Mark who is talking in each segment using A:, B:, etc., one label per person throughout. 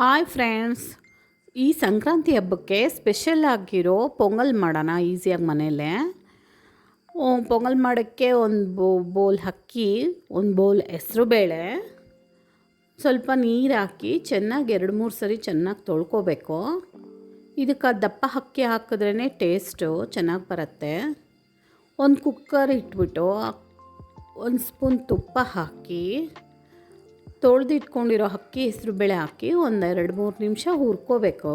A: Hi friends, ಈ ಸಂಕ್ರಾಂತಿ ಹಬ್ಬಕ್ಕೆ special ಆಗಿರೋ ಪೊಂಗಲ್ ಮಾಡೋಣ ಈಸಿಯಾಗಿ ಮನೆಯಲ್ಲೇ. ಪೊಂಗಲ್ ಮಾಡೋಕ್ಕೆ ಒಂದು ಬೌಲ್ ಅಕ್ಕಿ, ಒಂದು ಬೌಲ್ ಹೆಸರುಬೇಳೆ, ಸ್ವಲ್ಪ ನೀರು ಹಾಕಿ ಚೆನ್ನಾಗಿ 2-3 ಸರಿ ಚೆನ್ನಾಗಿ ತೊಳ್ಕೊಬೇಕು. ಇದಕ್ಕೆ ದಪ್ಪ ಅಕ್ಕಿ ಹಾಕಿದ್ರೇ ಟೇಸ್ಟು ಚೆನ್ನಾಗಿ ಬರುತ್ತೆ. ಒಂದು ಕುಕ್ಕರ್ ಇಟ್ಬಿಟ್ಟು 1 ಸ್ಪೂನ್ ತುಪ್ಪ ಹಾಕಿ ತೊಳೆದಿಟ್ಕೊಂಡಿರೋ ಅಕ್ಕಿ ಹೆಸರುಬೇಳೆ ಹಾಕಿ ಒಂದು 2-3 ನಿಮಿಷ ಹುರ್ಕೋಬೇಕು.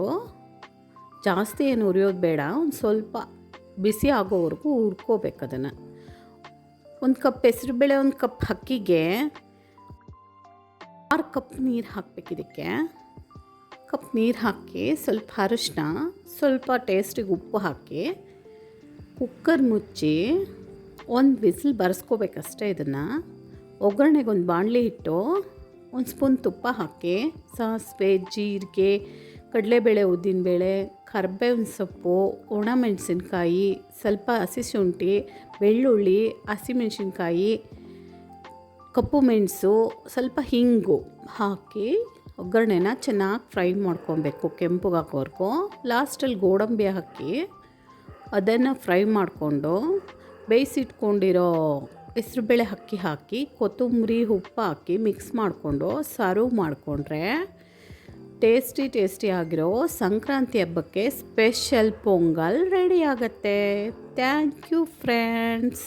A: ಜಾಸ್ತಿ ಏನು ಹುರಿಯೋದು ಬೇಡ, ಒಂದು ಸ್ವಲ್ಪ ಬಿಸಿ ಆಗೋವರೆಗೂ ಹುರ್ಕೋಬೇಕು ಅದನ್ನು. 1 ಕಪ್ ಹೆಸರುಬೇಳೆ, 1 ಕಪ್ ಅಕ್ಕಿಗೆ 6 ಕಪ್ ನೀರು ಹಾಕಬೇಕು. ಇದಕ್ಕೆ ಕಪ್ ನೀರು ಹಾಕಿ ಸ್ವಲ್ಪ ಅರಿಶಿನ, ಸ್ವಲ್ಪ ಟೇಸ್ಟಿಗೆ ಉಪ್ಪು ಹಾಕಿ ಕುಕ್ಕರ್ ಮುಚ್ಚಿ 1 ವಿಸಿಲ್ ಬರೆಸ್ಕೋಬೇಕಷ್ಟೇ. ಇದನ್ನು ಒಗ್ಗರಣೆಗೆ ಒಂದು ಬಾಣಲಿ ಇಟ್ಟು 1 ಸ್ಪೂನ್ ತುಪ್ಪ ಹಾಕಿ ಸಾಸಿವೆ, ಜೀರಿಗೆ, ಕಡಲೆಬೇಳೆ, ಉದ್ದಿನಬೇಳೆ, ಕರಿಬೇವಿನ ಸೊಪ್ಪು, ಒಣಮೆಣಸಿನ್ಕಾಯಿ, ಸ್ವಲ್ಪ ಹಸಿ ಶುಂಠಿ, ಬೆಳ್ಳುಳ್ಳಿ, ಹಸಿಮೆಣಸಿನ್ಕಾಯಿ, ಕಪ್ಪು ಮೆಣಸು, ಸ್ವಲ್ಪ ಹಿಂಗು ಹಾಕಿ ಒಗ್ಗರಣೆನ ಚೆನ್ನಾಗಿ ಫ್ರೈ ಮಾಡ್ಕೊಬೇಕು ಕೆಂಪಗಾಗೋವರೆಗೂ. ಲಾಸ್ಟಲ್ಲಿ ಗೋಡಂಬಿ ಹಾಕಿ ಅದನ್ನು ಫ್ರೈ ಮಾಡಿಕೊಂಡು ಬೇಯಿಸಿಟ್ಕೊಂಡಿರೋ ಹೆಸರುಬೇಳೆ ಅಕ್ಕಿ ಹಾಕಿ ಕೊತ್ತಂಬರಿ, ಉಪ್ಪು ಹಾಕಿ ಮಿಕ್ಸ್ ಮಾಡಿಕೊಂಡು ಸರ್ವ್ ಮಾಡಿಕೊಂಡ್ರೆ ಟೇಸ್ಟಿ ಆಗಿರೋ ಸಂಕ್ರಾಂತಿ ಹಬ್ಬಕ್ಕೆ ಸ್ಪೆಷಲ್ ಪೊಂಗಲ್ ರೆಡಿ ಆಗುತ್ತೆ. Thank you friends.